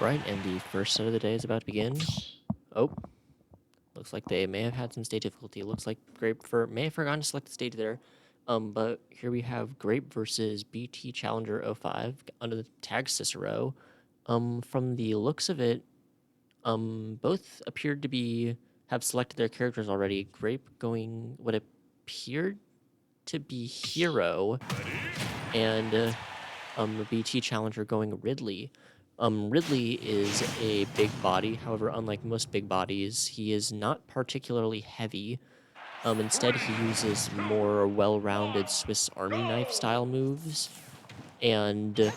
Right, and the first set of the day is about to begin. Oh, looks like they may have had some stage difficulty. Looks like Grape may have forgotten to select the stage there. But here we have Grape versus BT Challenger 05 under the tag Cicero. From the looks of it, both appeared to have selected their characters already. Grape going what appeared to be Hero, and BT Challenger going Ridley. Ridley is a big body. However, unlike most big bodies, he is not particularly heavy. Instead, he uses more well-rounded Swiss Army knife style moves. And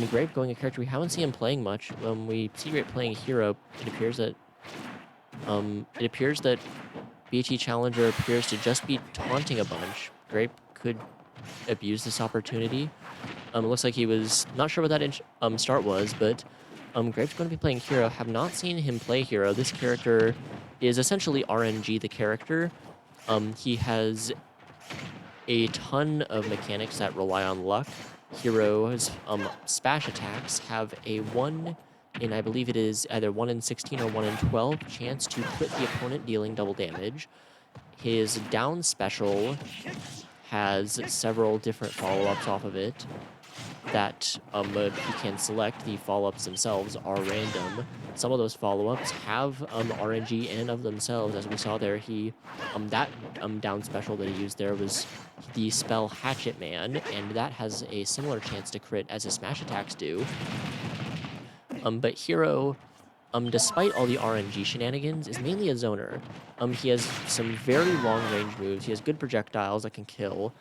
Grape going a character we haven't seen him playing much. When we see Grape playing Hero, it appears that BT Challenger appears to just be taunting a bunch. Grape could abuse this opportunity. It looks like he was not sure what that start was, but Grape's going to be playing Hero. Have not seen him play Hero. This character is essentially RNG the character. He has a ton of mechanics that rely on luck. Hero's spash attacks have a 1 in, I believe it is either 1 in 16 or 1 in 12 chance to crit the opponent, dealing double damage. His down special has several different follow-ups off of it that he can select. The follow-ups themselves are random. Some of those follow-ups have RNG in and of themselves, as we saw there. That down special that he used there was the spell Hatchet Man, and that has a similar chance to crit as his smash attacks do. But Hero, despite all the RNG shenanigans, is mainly a zoner. He has some very long-range moves. He has good projectiles that can kill.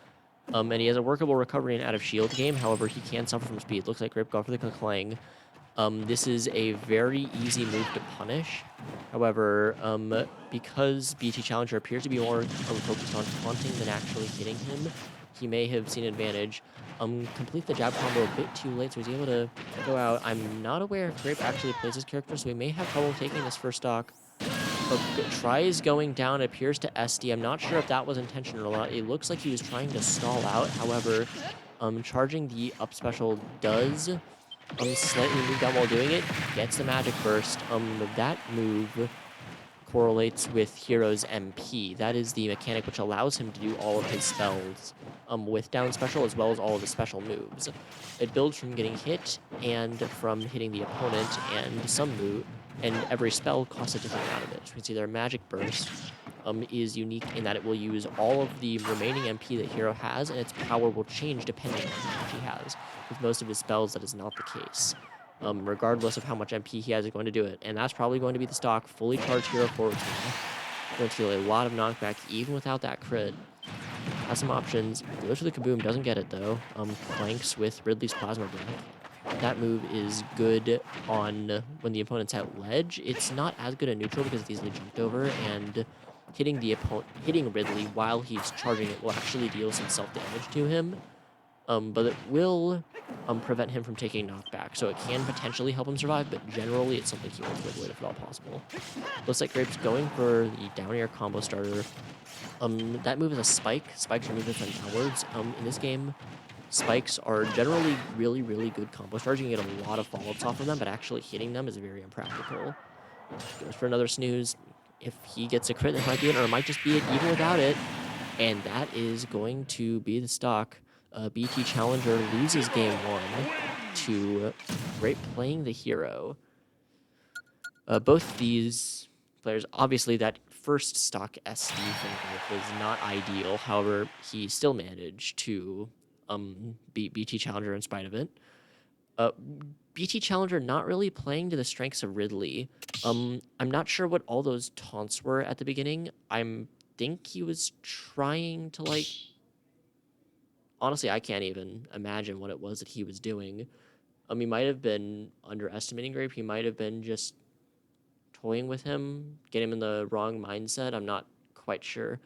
And he has a workable recovery and out of shield game. However, he can suffer from speed. Looks like Grape got for the Clang. This is a very easy move to punish. However, because BT Challenger appears to be more focused on taunting than actually hitting him, he may have seen advantage. Complete the jab combo a bit too late, so he's able to go out. I'm not aware if Grape actually plays his character, so we may have trouble taking this first stock. Tries going down, appears to SD. I'm not sure if that was intentional or not. It looks like he was trying to stall out. However, charging the up special does slightly move down while doing it. Gets the magic burst. That move correlates with Hero's MP. That is the mechanic which allows him to do all of his spells with down special, as well as all of the special moves. It builds from getting hit and from hitting the opponent, and every spell costs a different amount of it. So you can see their magic burst is unique in that it will use all of the remaining MP that Hero has, and its power will change depending on how much he has. With most of his spells, that is not the case. Regardless of how much MP he has, is going to do it. And that's probably going to be the stock. Fully charged Hero forward smash. Going to feel a lot of knockback even without that crit. Has some options. Goes for the Kaboom, doesn't get it though. Planks with Ridley's Plasma Breath. That move is good on when the opponent's at ledge. It's not as good at neutral because it's easily jumped over, and hitting Ridley while he's charging it will actually deal some self-damage to him. But it will prevent him from taking knockback, so it can potentially help him survive, but generally it's something he wants to avoid if at all possible. Looks like Grape's going for the down air combo starter. That move is a spike. Spikes are moving from downwards. In this game, spikes are generally really, really good combo starters. You can get a lot of follow-ups off of them, but actually hitting them is very impractical. Goes for another snooze. If he gets a crit, that might be it, or it might just be it even without it. And that is going to be the stock. BT Challenger loses game 1 to Grape playing the Hero. Both these players, obviously that first stock SD from Grape was not ideal. However, he still managed to beat BT Challenger in spite of it. BT Challenger not really playing to the strengths of Ridley. I'm not sure what all those taunts were at the beginning. I think he was trying to, like... Honestly, I can't even imagine what it was that he was doing. He might have been underestimating Grape. He might have been just toying with him, get him in the wrong mindset. I'm not quite sure.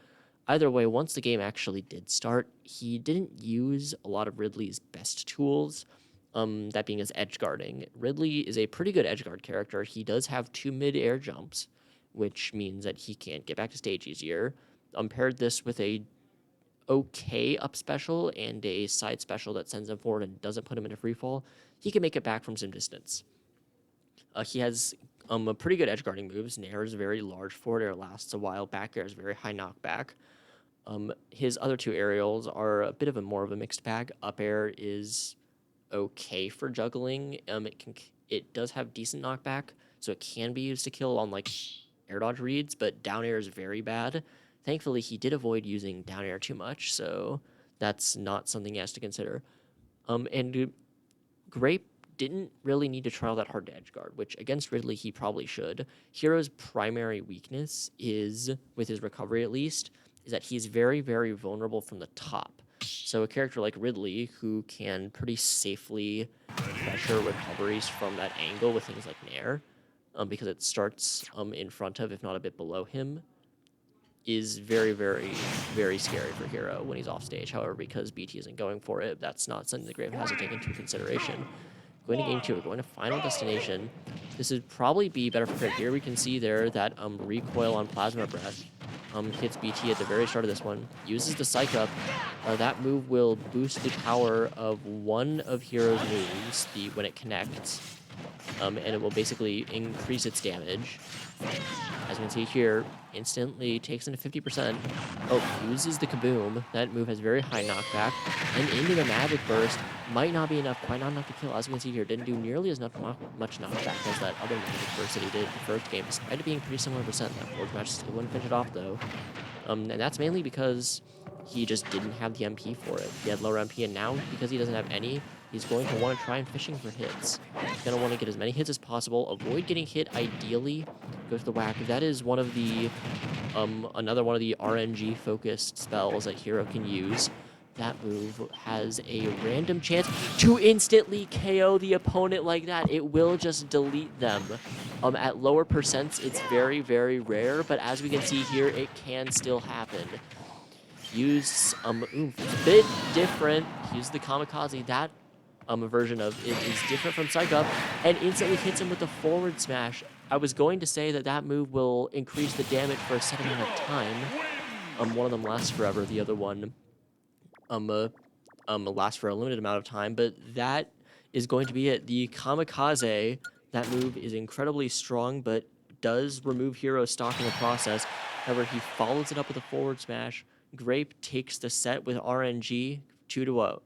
Either way, once the game actually did start, he didn't use a lot of Ridley's best tools, that being his edge guarding. Ridley is a pretty good edge guard character. He does have 2 mid-air jumps, which means that he can get back to stage easier. Paired this with a okay up special and a side special that sends him forward and doesn't put him into free fall, he can make it back from some distance. He has a pretty good edge guarding moves. Nair is very large forward air, lasts a while. Back air is very high knockback. His other two aerials are a bit of a more of a mixed bag. Up air is okay for juggling. It does have decent knockback, so it can be used to kill on like air dodge reads, but down air is very bad. Thankfully, he did avoid using down air too much, so that's not something he has to consider. And Grape didn't really need to try all that hard to edge guard, which against Ridley he probably should. Hero's primary weakness is, with his recovery at least, is that he's very, very vulnerable from the top. So a character like Ridley, who can pretty safely pressure recoveries from that angle with things like Nair, because it starts in front of, if not a bit below him, is very, very, very scary for Hero when he's off stage. However, because BT isn't going for it, that's not something the Grave has to take into consideration. Going to game two, we're going to Final Destination. This would probably be better for Crit. Here we can see there that recoil on Plasma Breath hits BT at the very start of this one. Uses the Psych Up. That move will boost the power of one of Hero's moves when it connects. And it will basically increase its damage. As you can see here, instantly takes into 50%. Oh, uses the Kaboom. That move has very high knockback. And into the Magic Burst. Might not be enough, quite not enough to kill. As you can see here, didn't do nearly as much knockback as that other Magic Burst that he did the first game, despite it being pretty similar percent. That Forge match still wouldn't finish it off, though. And that's mainly because he just didn't have the MP for it. He had lower MP, and now, because he doesn't have any, he's going to want to try and fishing for hits. He's going to want to get as many hits as possible, avoid getting hit, ideally, go to the whack. That is one of the, another one of the RNG-focused spells that Hero can use. That move has a random chance to instantly KO the opponent like that. It will just delete them. At lower percents, it's very, very rare, but as we can see here, it can still happen. Use, a bit different. Use the Kamikaze. That version of it is different from Psych Up, and instantly hits him with the forward smash. I was going to say that move will increase the damage for a set amount of time. One of them lasts forever, the other one lasts for a limited amount of time, but that is going to be it. The Kamikaze, that move is incredibly strong, but does remove Hero stock in the process. However, he follows it up with a forward smash. Grape takes the set with RNG 2-0.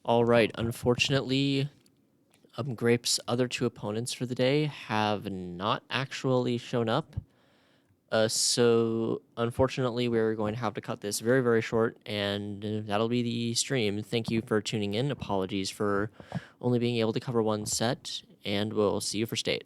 All right. Unfortunately, Grape's other two opponents for the day have not actually shown up. So unfortunately, we're going to have to cut this very, very short, and that'll be the stream. Thank you for tuning in. Apologies for only being able to cover one set, and we'll see you for state.